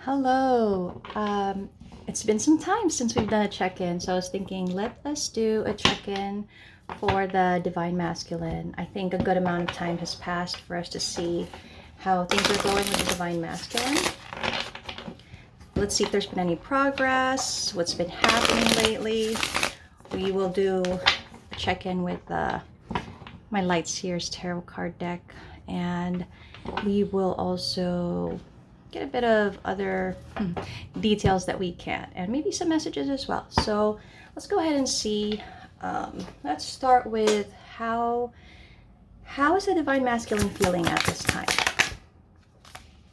Hello. It's been some time since we've done a check-in, so I was thinking let us do a check-in for the Divine Masculine. I think a good amount of time has passed for us to see how things are going with the Divine Masculine. Let's see if there's been any progress, what's been happening lately. We will do a check-in with my Light Seers Tarot card deck, and we will also get a bit of other details that we can, and maybe some messages as well. So let's go ahead and see. Let's start with how is the Divine Masculine feeling at this time?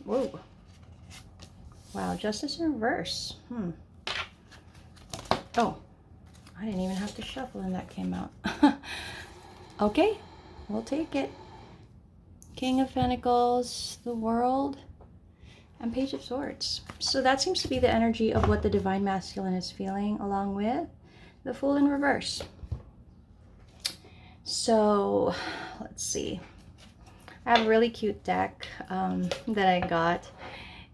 Whoa. Wow, Justice in reverse. Oh, I didn't even have to shuffle and that came out. Okay, we'll take it. King of Pentacles, the World, and Page of Swords. So that seems to be the energy of what the Divine Masculine is feeling, along with the Fool in reverse. So let's see. I have a really cute deck that I got.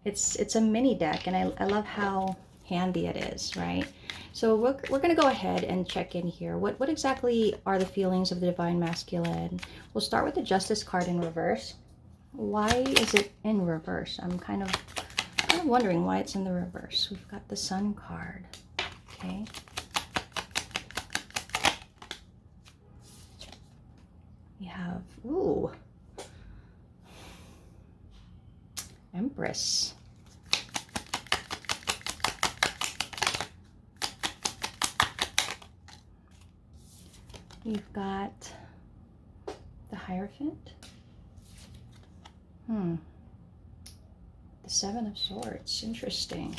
It's a mini deck, and I love how handy it is, right? So we're going to go ahead and check in here. What exactly are the feelings of the Divine Masculine? We'll start with the Justice card in reverse. Why is it in reverse? I'm kind of wondering why it's in the reverse. We've got the Sun card. Okay. We have, ooh, Empress. We've got the Hierophant. The Seven of Swords. Interesting.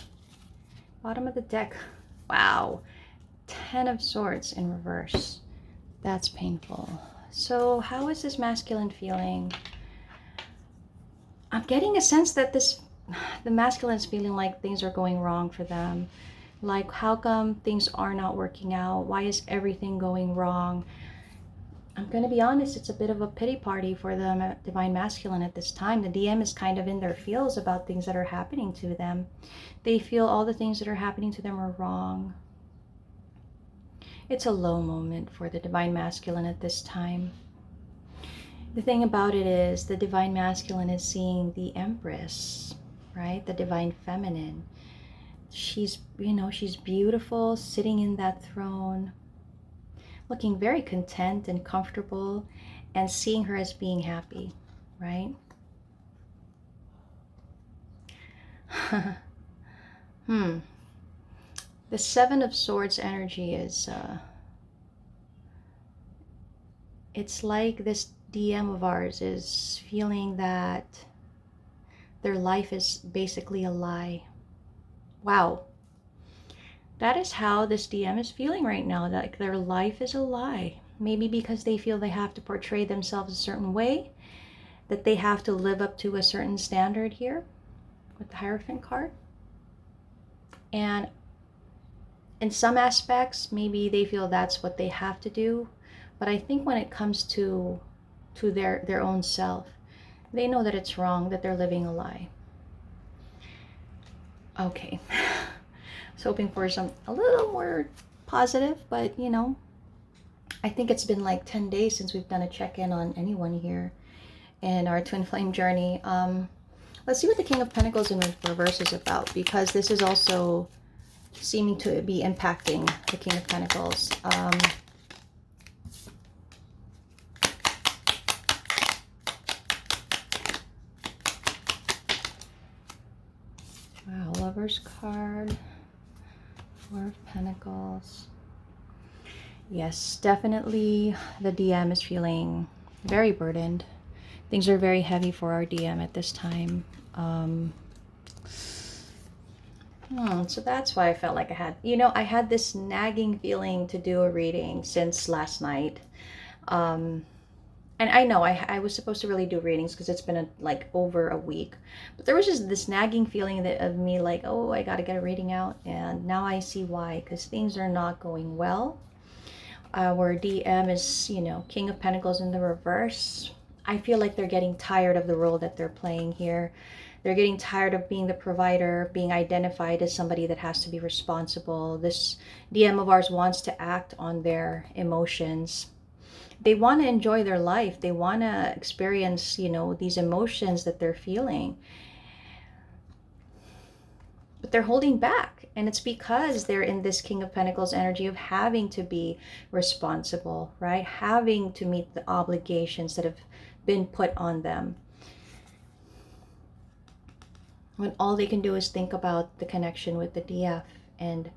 Bottom of the deck. Wow. 10 of Swords in reverse. That's painful. So how is this masculine feeling? I'm getting a sense that the masculine is feeling like things are going wrong for them. Like, how come things are not working out? Why is everything going wrong? I'm going to be honest, it's a bit of a pity party for the Divine Masculine at this time. The DM is kind of in their feels about things that are happening to them. They feel all the things that are happening to them are wrong. It's a low moment for the Divine Masculine at this time. The thing about it is the Divine Masculine is seeing the Empress, right? The Divine Feminine. She's, she's beautiful, sitting in that throne, looking very content and comfortable, and seeing her as being happy, right? The Seven of Swords energy is, it's like this DM of ours is feeling that their life is basically a lie. Wow. That is how this DM is feeling right now, that their life is a lie. Maybe because they feel they have to portray themselves a certain way, that they have to live up to a certain standard here with the Hierophant card. And in some aspects, maybe they feel that's what they have to do. But I think when it comes to their own self, they know that it's wrong, that they're living a lie. Okay. I was hoping for a little more positive, but I think it's been like 10 days since we've done a check-in on anyone here in our twin flame journey. Let's see what the King of Pentacles in reverse is about, because this is also seeming to be impacting the King of Pentacles. Wow, Lover's card. Four of Pentacles. Yes, definitely the DM is feeling very burdened. Things are very heavy for our DM at this time. So that's why I felt like I had this nagging feeling to do a reading since last night. And I know I was supposed to really do readings because it's been like over a week. But there was just this nagging feeling of me like, oh, I got to get a reading out. And now I see why, because things are not going well. Our DM is, King of Pentacles in the reverse. I feel like they're getting tired of the role that they're playing here. They're getting tired of being the provider, being identified as somebody that has to be responsible. This DM of ours wants to act on their emotions. They want to enjoy their life. They want to experience, you know, these emotions that they're feeling. But they're holding back. And it's because they're in this King of Pentacles energy of having to be responsible, right? Having to meet the obligations that have been put on them. When all they can do is think about the connection with the DF and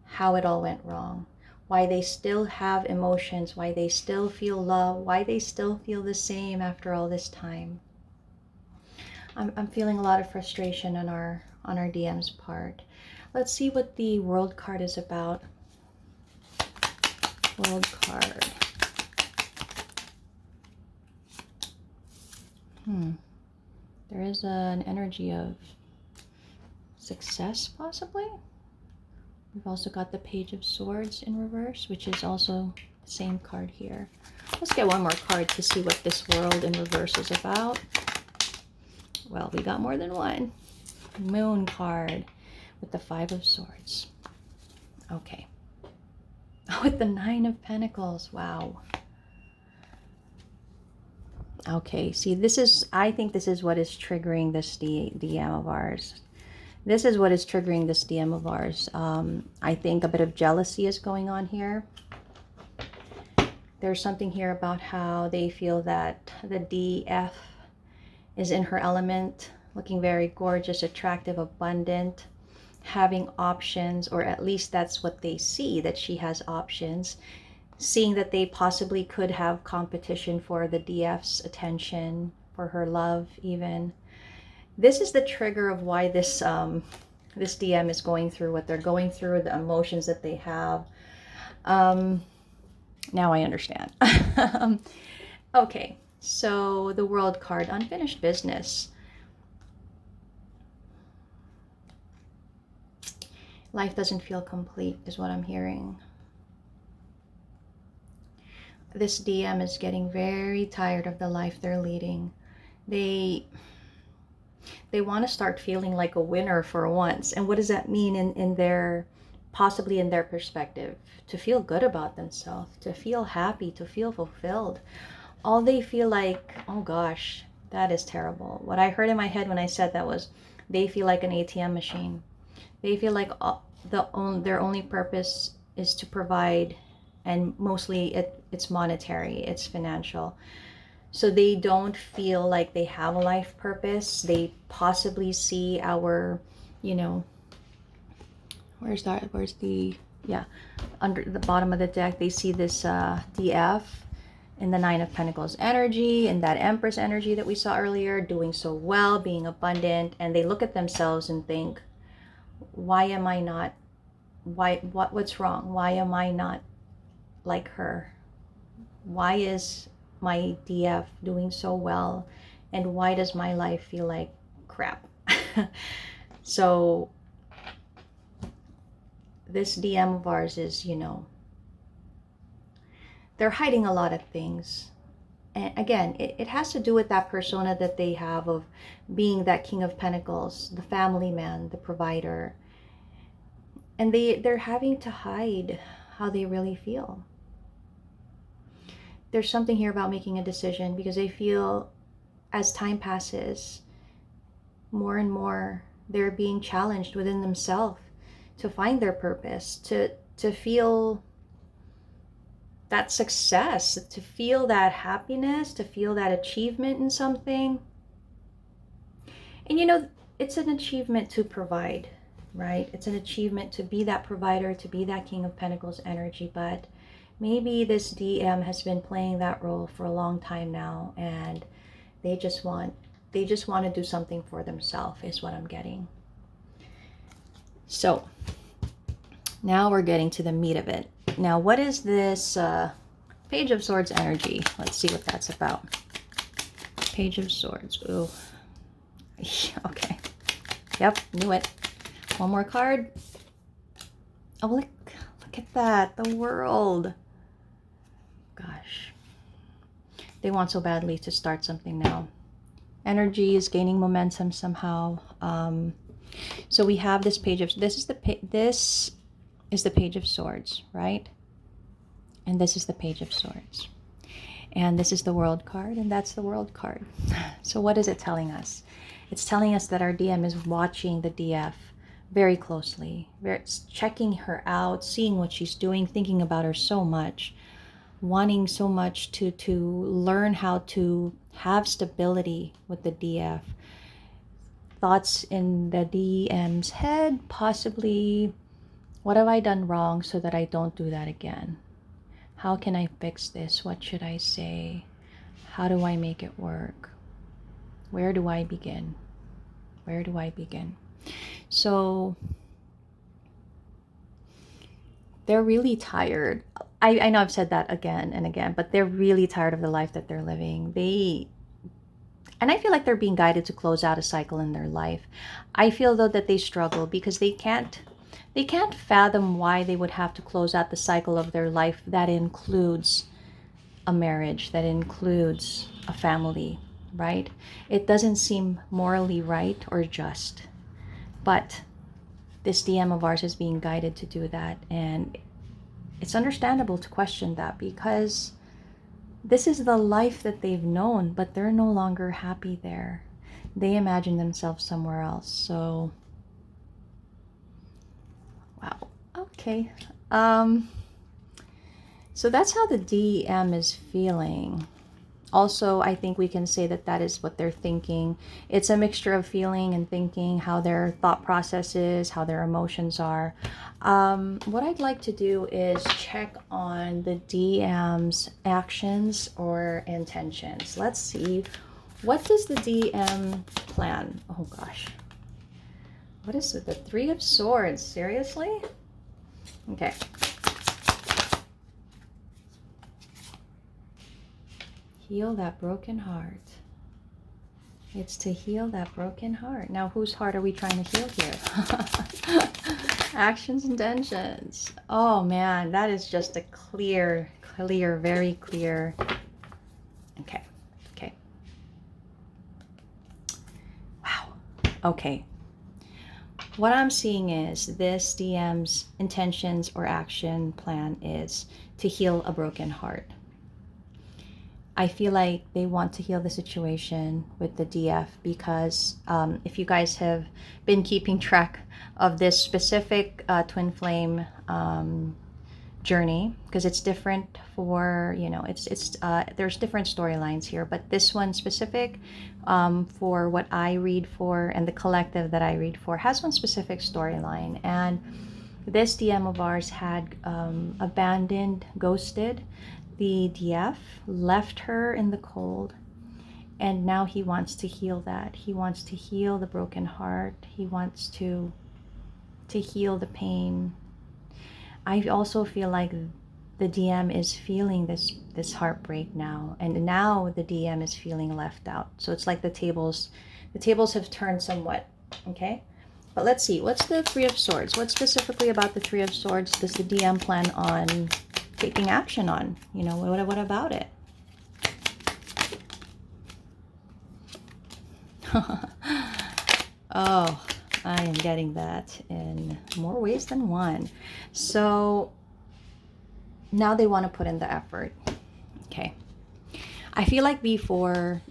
how it all went wrong. Why they still have emotions, why they still feel love, why they still feel the same after all this time. I'm feeling a lot of frustration on our DM's part. Let's see what the World card is about. World card. There is an energy of success, possibly. We've also got the Page of Swords in reverse, which is also the same card here. Let's get one more card to see what this World in reverse is about. Well, we got more than one. Moon card with the Five of Swords. Okay. With the Nine of Pentacles. Wow. Okay, see, this is, I think this is what is triggering this DM of ours. This is what is triggering this DM of ours. I think a bit of jealousy is going on here. There's something here about how they feel that the DF is in her element, looking very gorgeous, attractive, abundant, having options, or at least that's what they see, that she has options. Seeing that they possibly could have competition for the DF's attention, for her love even. This is the trigger of why this this DM is going through what they're going through, the emotions that they have. Now I understand. Okay, so the World card, unfinished business. Life doesn't feel complete is what I'm hearing. This DM is getting very tired of the life they're leading. They want to start feeling like a winner for once. And what does that mean in their, possibly in their perspective? To feel good about themselves, to feel happy, to feel fulfilled. All they feel like, oh gosh, that is terrible. What I heard in my head when I said that was, they feel like an ATM machine. They feel like their only purpose is to provide, and mostly it's monetary, it's financial. So they don't feel like they have a life purpose. They possibly see our, you know, where's the, yeah, under the bottom of the deck, they see this DF in the Nine of Pentacles energy, and that Empress energy that we saw earlier, doing so well, being abundant, and they look at themselves and think, why am I not, what's wrong? Why am I not like her? Why is my DF doing so well, and why does my life feel like crap? So this DM of ours is, you know, they're hiding a lot of things. And again, it has to do with that persona that they have of being that King of Pentacles, the family man, the provider. And they're having to hide how they really feel. There's something here about making a decision, because they feel as time passes, more and more they're being challenged within themselves to find their purpose, to feel that success, to feel that happiness, to feel that achievement in something. And you know, it's an achievement to provide, right? It's an achievement to be that provider, to be that King of Pentacles energy. But maybe this DM has been playing that role for a long time now, and they just want to do something for themselves, is what I'm getting. So now we're getting to the meat of it. Now, what is this Page of Swords energy? Let's see what that's about. Page of Swords. Ooh. Okay. Yep, knew it. One more card. Oh, look at that. The World. Gosh. They want so badly to start something now. Energy is gaining momentum somehow. So we have this page of, this is the Page of Swords, right? And this is the Page of Swords. And this is the World card, and that's the World card. So what is it telling us? It's telling us that our DM is watching the DF very closely, checking her out, seeing what she's doing, thinking about her so much, wanting so much to learn how to have stability with the DF. Thoughts in the DM's head, possibly, what have I done wrong so that I don't do that again? How can I fix this? What should I say? How do I make it work? Where do I begin? Where do I begin? So they're really tired. I know I've said that again and again, but they're really tired of the life that they're living. And I feel like they're being guided to close out a cycle in their life. I feel though that they struggle because they can't fathom why they would have to close out the cycle of their life that includes a marriage, that includes a family, right? It doesn't seem morally right or just. But this DM of ours is being guided to do that, and it's understandable to question that because this is the life that they've known, but they're no longer happy there. They imagine themselves somewhere else. So, wow. Okay. So that's how the DM is feeling. Also, I think we can say that that is what they're thinking. It's a mixture of feeling and thinking, how their thought process is, how their emotions are. What I'd like to do is check on the DM's actions or intentions. Let's see. What does the DM plan? Oh gosh. What is it? The Three of Swords. Seriously? Okay. Heal that broken heart. It's to heal that broken heart. Now, whose heart are we trying to heal here? Actions, intentions. Oh man, that is just a clear, very clear. Okay, okay. Wow, okay. What I'm seeing is this DM's intentions or action plan is to heal a broken heart. I feel like they want to heal the situation with the DF because if you guys have been keeping track of this specific twin flame journey, because it's different for, you know, there's different storylines here, but this one specific for what I read for and the collective that I read for has one specific storyline. And this DM of ours had abandoned, ghosted the DF, left her in the cold, and now he wants to heal that. He wants to heal the broken heart. He wants to heal the pain. I also feel like the DM is feeling this heartbreak now, and now the DM is feeling left out. So it's like the tables have turned somewhat. Okay, but let's see, what's the Three of Swords? What specifically about the Three of Swords does the DM plan on taking action on? You know, what about it? Oh, I am getting that in more ways than one. So now they want to put in the effort. Okay. I feel like before,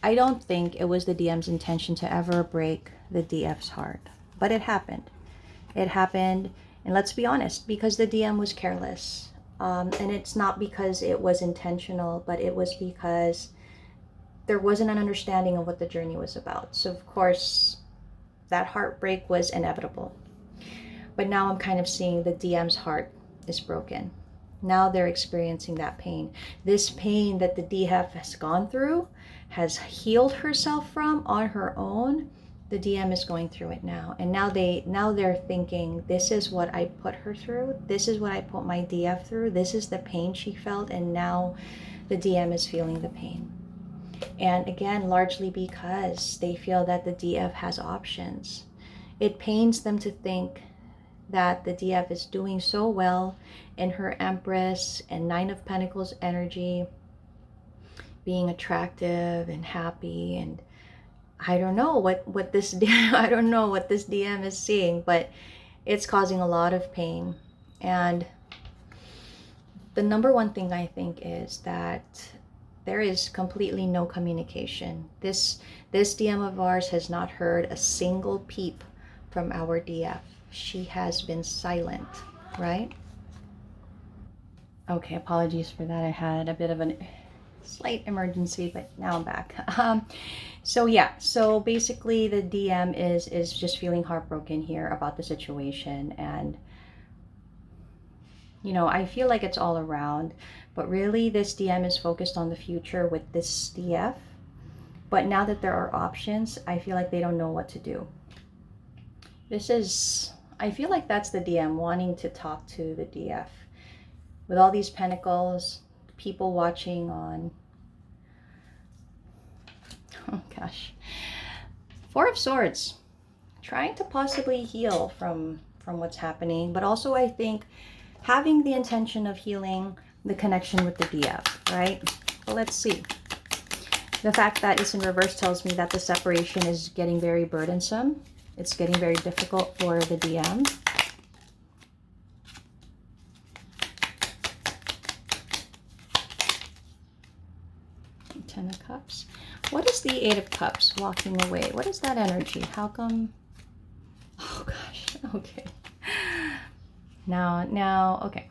I don't think it was the DM's intention to ever break the DF's heart, but it happened. It happened, and let's be honest, because the DM was careless. And it's not because it was intentional, but it was because there wasn't an understanding of what the journey was about. So of course, that heartbreak was inevitable. But now I'm kind of seeing the DM's heart is broken. Now they're experiencing that pain. This pain that the DF has gone through, has healed herself from on her own. The DM is going through it now. And now they're thinking, this is what I put her through. This is what I put my DF through. This is the pain she felt. And now the DM is feeling the pain. And again, largely because they feel that the DF has options. It pains them to think that the DF is doing so well in her Empress and Nine of Pentacles energy, being attractive and happy and I don't know what this I don't know what this DM is seeing, but it's causing a lot of pain. And the number one thing I think is that there is completely no communication. This DM of ours has not heard a single peep from our DF. She has been silent, right? Okay, apologies for that. I had a bit of a slight emergency, but now I'm back. So yeah, so basically the DM is just feeling heartbroken here about the situation, and you know, I feel like it's all around, but really this DM is focused on the future with this DF. But now that there are options, I feel like they don't know what to do. This is, I feel like that's the DM wanting to talk to the DF. With all these pentacles, people watching on, oh gosh, Four of Swords, trying to possibly heal from what's happening, but also I think having the intention of healing the connection with the DF, right? But let's see. The fact that it's in reverse tells me that the separation is getting very burdensome. It's getting very difficult for the DM. Ten of Cups. What is the Eight of Cups walking away? What is that energy? How come? Oh gosh, okay. Now, okay.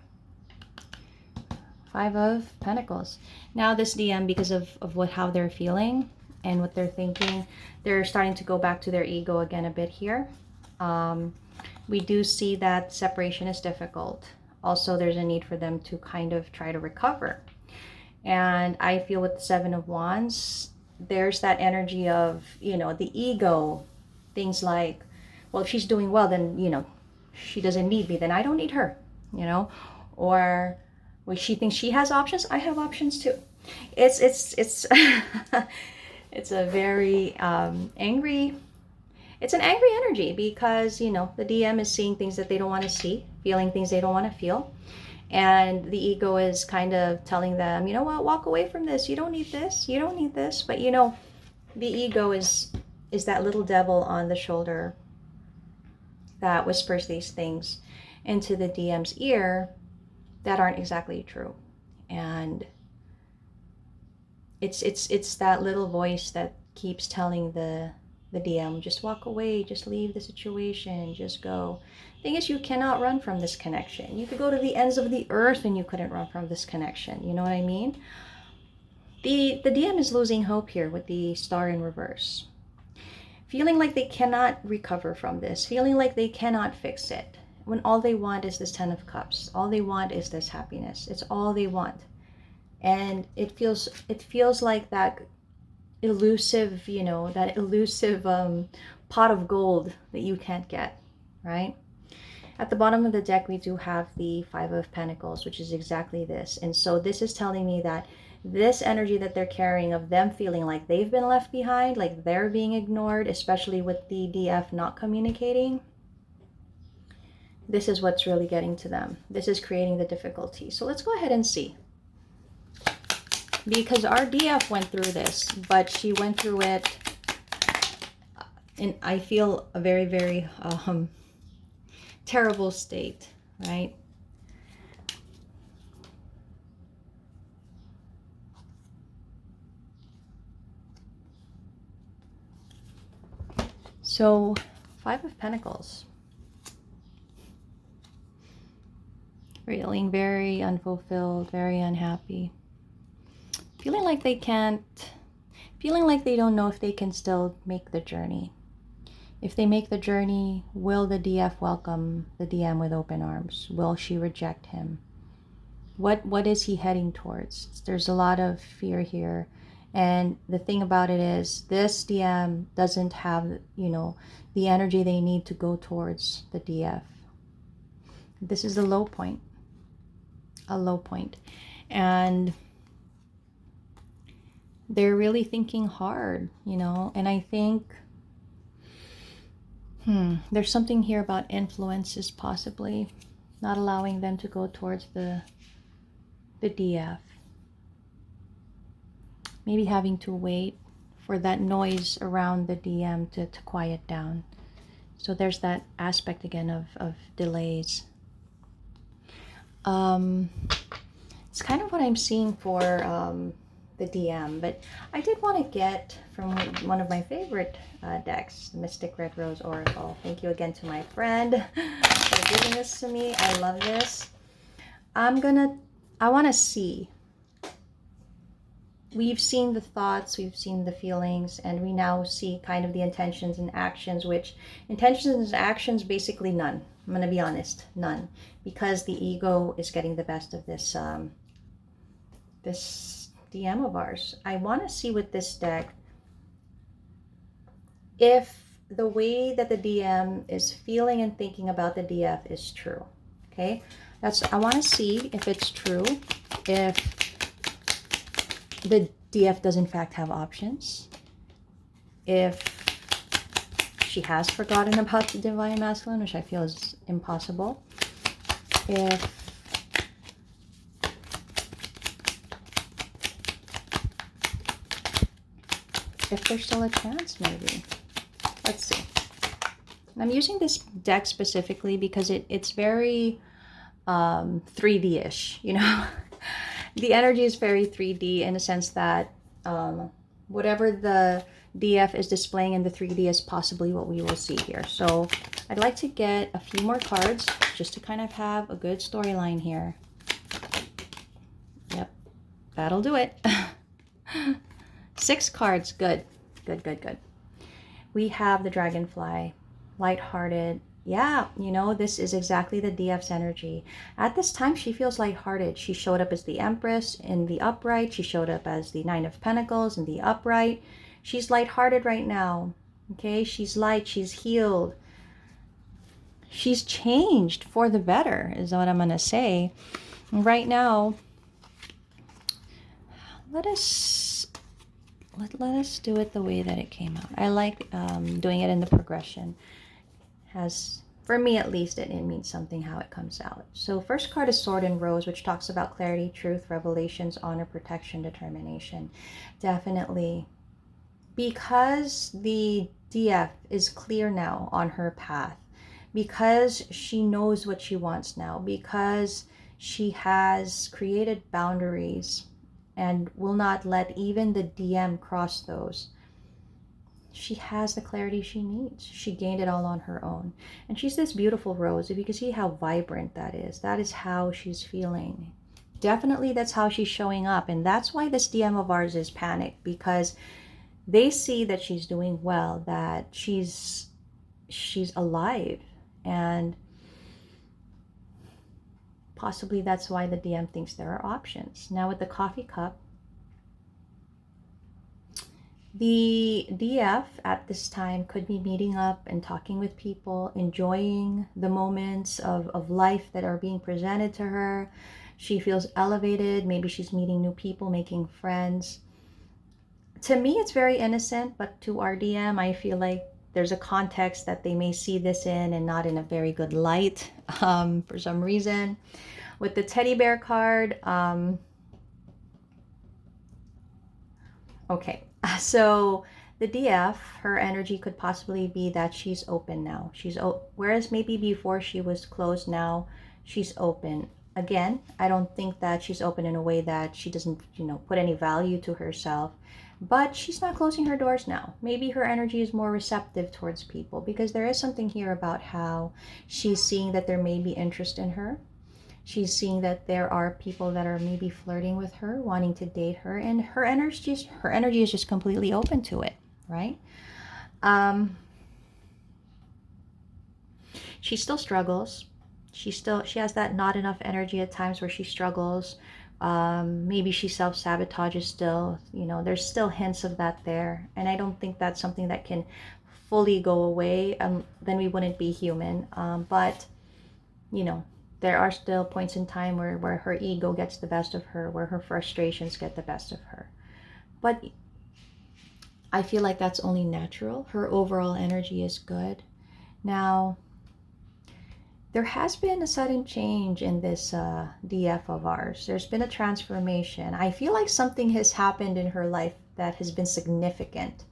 Five of Pentacles. Now this DM, because of how they're feeling and what they're thinking, they're starting to go back to their ego again a bit here. We do see that separation is difficult. Also, there's a need for them to kind of try to recover. And I feel with the Seven of Wands, there's that energy of, you know, the ego. Things like, well, if she's doing well, then, you know, she doesn't need me, then I don't need her, you know. Or when she thinks she has options, I have options too. It's it's a very angry, it's an angry energy, because, you know, the DM is seeing things that they don't want to see, feeling things they don't want to feel. And the ego is kind of telling them, you know what, walk away from this. You don't need this. You don't need this. But, you know, the ego is that little devil on the shoulder that whispers these things into the DM's ear that aren't exactly true. And it's that little voice that keeps telling the DM, just walk away, just leave the situation, just go. Thing is, you cannot run from this connection. You could go to the ends of the earth and you couldn't run from this connection. You know what I mean? The DM is losing hope here with the Star in reverse. Feeling like they cannot recover from this. Feeling like they cannot fix it. When all they want is this Ten of Cups. All they want is this happiness. It's all they want. And it feels like that elusive, you know, that elusive pot of gold that you can't get, right? At the bottom of the deck, we do have the Five of Pentacles, which is exactly this. And so this is telling me that this energy that they're carrying of them feeling like they've been left behind, like they're being ignored, especially with the DF not communicating, this is what's really getting to them. This is creating the difficulty. So let's go ahead and see. Because our DF went through this, but she went through it in, I feel, a very, very terrible state, right? So, Five of Pentacles. Feeling very unfulfilled, very unhappy. Feeling like they can't, feeling like they don't know if they can still make the journey. If they make the journey, will the DF welcome the DM with open arms? Will she reject him? What is he heading towards? There's a lot of fear here. And the thing about it is, this DM doesn't have, you know, the energy they need to go towards the DF. This is a low point. A low point. And they're really thinking hard, you know. And I think there's something here about influences possibly not allowing them to go towards the DF. Maybe having to wait for that noise around the DM to quiet down. So there's that aspect again of delays. It's kind of what I'm seeing for the DM, but I did want to get from one of my favorite decks, the Mystic Red Rose Oracle. Thank you again to my friend for giving this to me. I love this. I want to see. We've seen the thoughts, we've seen the feelings, and we now see kind of the intentions and actions, which intentions and actions, basically none. I'm going to be honest, none. Because the ego is getting the best of this, this DM of ours. I want to see with this deck if the way that the DM is feeling and thinking about the DF is true. Okay? I want to see if it's true, if the DF does in fact have options, if she has forgotten about the divine masculine, which I feel is impossible, if there's still a chance, maybe. Let's see. I'm using this deck specifically because it's very 3D-ish, you know. The energy is very 3D in the sense that whatever the DF is displaying in the 3D is possibly what we will see here. So I'd like to get a few more cards just to kind of have a good storyline here. Yep, that'll do it. 6 cards, good. Good, good, good. We have the Dragonfly, lighthearted. Yeah, you know, this is exactly the DF's energy. At this time, she feels lighthearted. She showed up as the Empress in the upright. She showed up as the Nine of Pentacles in the upright. She's lighthearted right now. Okay, she's light, she's healed. She's changed for the better, is what I'm going to say. Right now, let us do it the way that it came out. I like doing it in the progression. For me at least, it means something how it comes out. So first card is Sword and Rose, which talks about clarity, truth, revelations, honor, protection, determination. Definitely. Because the DF is clear now on her path, because she knows what she wants now, because she has created boundaries and will not let even the DM cross those. She has the clarity she needs. She gained it all on her own. And she's this beautiful rose. If you can see how vibrant that is how she's feeling. Definitely that's how she's showing up. And that's why this DM of ours is panicked, because they see that she's doing well, that she's alive. And possibly that's why the DM thinks there are options. Now with the coffee cup, the DF at this time could be meeting up and talking with people, enjoying the moments of life that are being presented to her. She feels elevated. Maybe she's meeting new people, making friends. To me, it's very innocent, but to our DM, I feel like there's a context that they may see this in and not in a very good light for some reason. With the teddy bear card, okay. So the DF, her energy could possibly be that she's open now. Whereas maybe before she was closed, now she's open. Again, I don't think that she's open in a way that she doesn't, put any value to herself. But she's not closing her doors now. Maybe her energy is more receptive towards people, because there is something here about how she's seeing that there may be interest in her. She's seeing that there are people that are maybe flirting with her, wanting to date her, and her energy is just completely open to it, right? She still struggles. She has that not enough energy at times where she struggles. Maybe she self-sabotages still. There's still hints of that there, and I don't think that's something that can fully go away. Then we wouldn't be human. But there are still points in time where her ego gets the best of her, where her frustrations get the best of her. But I feel like that's only natural. Her overall energy is good. Now, there has been a sudden change in this DF of ours. There's been a transformation. I feel like something has happened in her life that has been significant.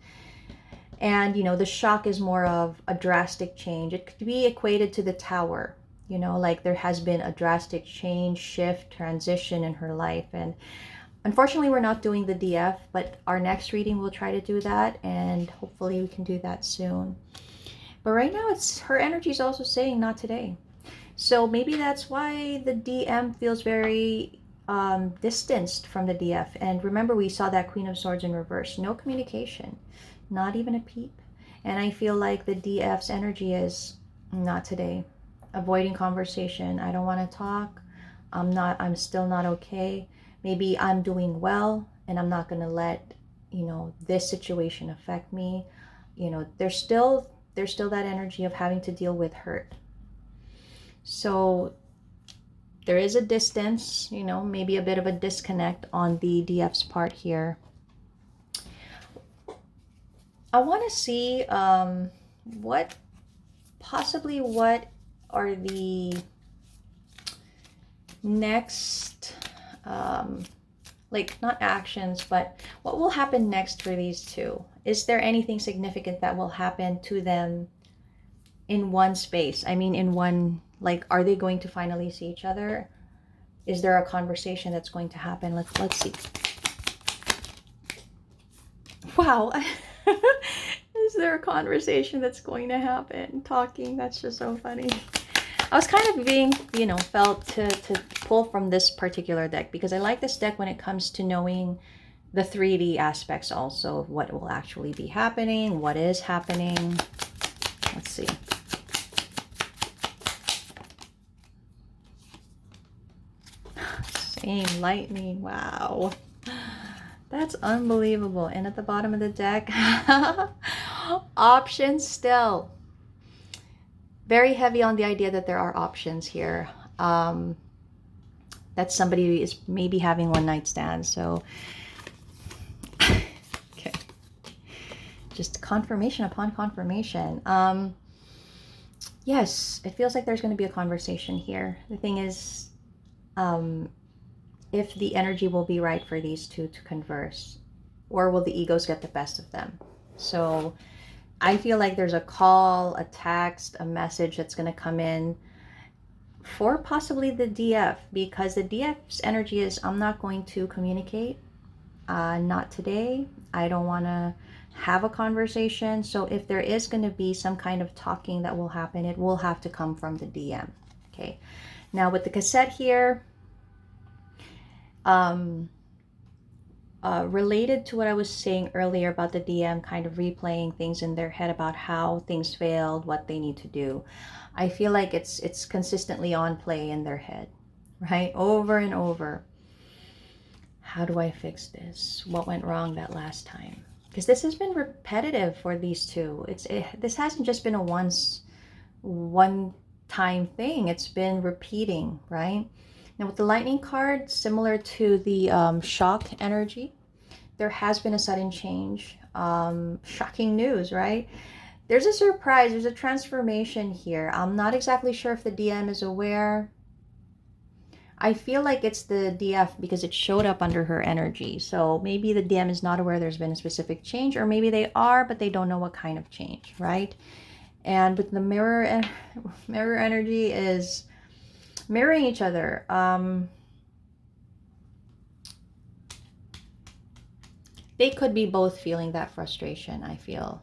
And, you know, the shock is more of a drastic change. It could be equated to the Tower, you know, like there has been a drastic change, shift, transition in her life. And unfortunately, we're not doing the DF, but our next reading will try to do that. And hopefully we can do that soon. But right now, it's her energy is also saying not today. So maybe that's why the DM feels very distanced from the DF. And remember, we saw that Queen of Swords in reverse. No communication, not even a peep. And I feel like the DF's energy is not today. Avoiding conversation. I don't want to talk. I'm still not okay. Maybe I'm doing well and I'm not going to let, you know, this situation affect me. You know, there's still that energy of having to deal with hurt. So there is a distance, you know, maybe a bit of a disconnect on the DF's part here. I want to see what are the next, like not actions, but what will happen next for these two? Is there anything significant that will happen to them in one space? I mean, in one, like, are they going to finally see each other? Is there a conversation that's going to happen? Let's see. Wow. Is there a conversation that's going to happen? Talking, that's just so funny. I was kind of being, you know, felt to pull from this particular deck because I like this deck when it comes to knowing the 3D aspects also of what will actually be happening, what is happening. Let's see. Same lightning. Wow. That's unbelievable. And at the bottom of the deck, options still. Very heavy on the idea that there are options here. That somebody is maybe having one night stand. So, okay. Just confirmation upon confirmation. Yes, it feels like there's going to be a conversation here. The thing is, if the energy will be right for these two to converse, or will the egos get the best of them? So I feel like there's a call, a text, a message that's going to come in for possibly the DF, because the DF's energy is, I'm not going to communicate, not today. I don't want to have a conversation. So if there is going to be some kind of talking that will happen, it will have to come from the DM. Okay. Now with the cassette here, related to what I was saying earlier about the DM kind of replaying things in their head about how things failed, what they need to do. I feel like it's consistently on play in their head, right? Over and over. How do I fix this? What went wrong that last time? Because this has been repetitive for these two. This hasn't just been a one-time thing. It's been repeating, right? Now with the lightning card, similar to the shock energy, there has been a sudden change. Shocking news, right? There's a surprise, there's a transformation here. I'm not exactly sure if the DM is aware. I feel like it's the DF because it showed up under her energy. So maybe the DM is not aware there's been a specific change, or maybe they are, but they don't know what kind of change, right? And with the mirror energy is mirroring each other. They could be both feeling that frustration, I feel.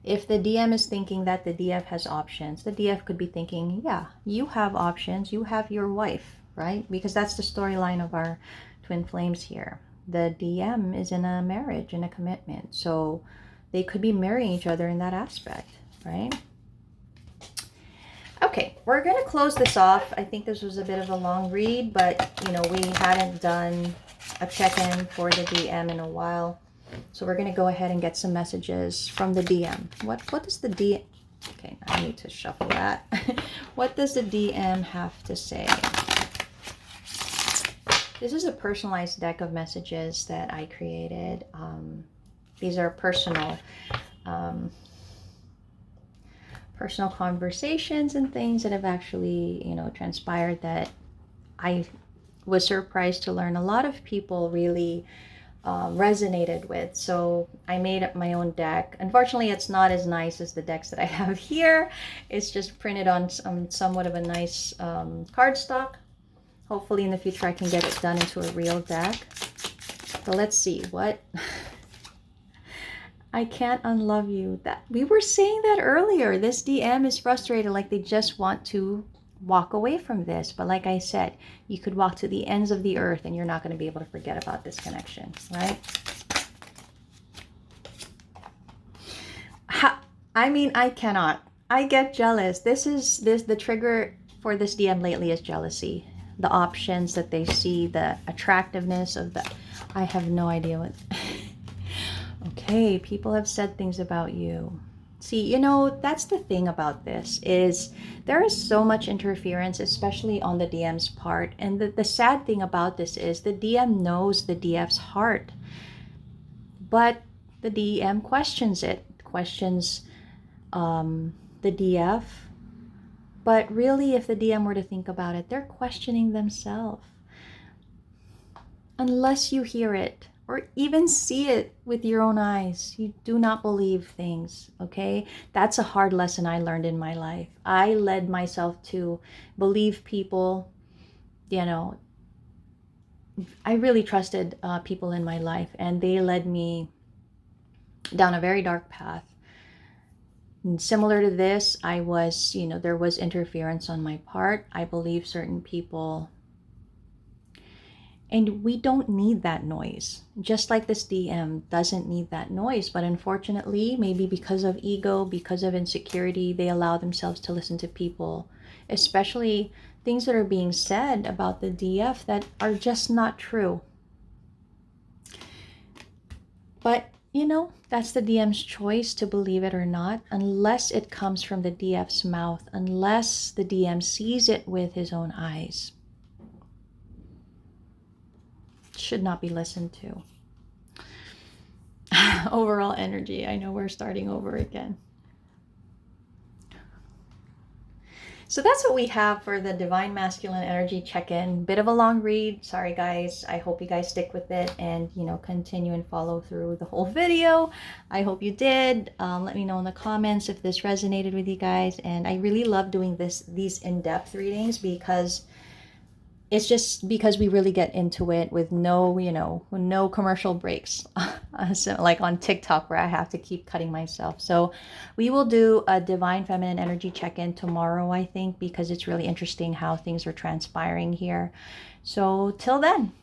If the DM is thinking that the DF has options, the DF could be thinking, yeah, you have options, you have your wife, right? Because that's the storyline of our twin flames here. The DM is in a marriage, in a commitment. So they could be marrying each other in that aspect, right? Okay, we're going to close this off. I think this was a bit of a long read, but, you know, we hadn't done a check-in for the DM in a while. So we're going to go ahead and get some messages from the DM. What does the DM... Okay, I need to shuffle that. What does the DM have to say? This is a personalized deck of messages that I created. These are personal conversations and things that have actually, you know, transpired that I was surprised to learn. A lot of people really resonated with. So I made up my own deck. Unfortunately, it's not as nice as the decks that I have here. It's just printed on somewhat of a nice cardstock. Hopefully in the future I can get it done into a real deck. But let's see what... I can't unlove you. That we were saying that earlier. This DM is frustrated, like they just want to walk away from this. But like I said, you could walk to the ends of the earth and you're not going to be able to forget about this connection, right? I mean, I cannot. I get jealous. The trigger for this DM lately is jealousy. The options that they see, the attractiveness of the... I have no idea what... Okay, people have said things about you. See, you know, that's the thing about this, is there is so much interference, especially on the DM's part. And the sad thing about this is the DM knows the DF's heart, but the DM questions it, questions the DF. But really, if the DM were to think about it, they're questioning themselves. Unless you hear it or even see it with your own eyes, you do not believe things, okay? That's a hard lesson I learned in my life. I led myself to believe people, you know, I really trusted people in my life, and they led me down a very dark path. And similar to this, I was, you know, there was interference on my part. I believe certain people, and we don't need that noise. Just like this DM doesn't need that noise. But unfortunately, maybe because of ego, because of insecurity, they allow themselves to listen to people, especially things that are being said about the DF that are just not true. But, you know, that's the DM's choice to believe it or not, unless it comes from the DF's mouth, unless the DM sees it with his own eyes. Should not be listened to. Overall energy. I know we're starting over again. So that's what we have for the Divine Masculine Energy check-in. Bit of a long read. Sorry, guys. I hope you guys stick with it and, you know, continue and follow through the whole video. I hope you did. Let me know in the comments if this resonated with you guys. And I really love doing these in-depth readings, because it's just because we really get into it with no, you know, no commercial breaks. So like on TikTok, where I have to keep cutting myself. So we will do a Divine Feminine Energy check-in tomorrow, I think, because it's really interesting how things are transpiring here. So till then.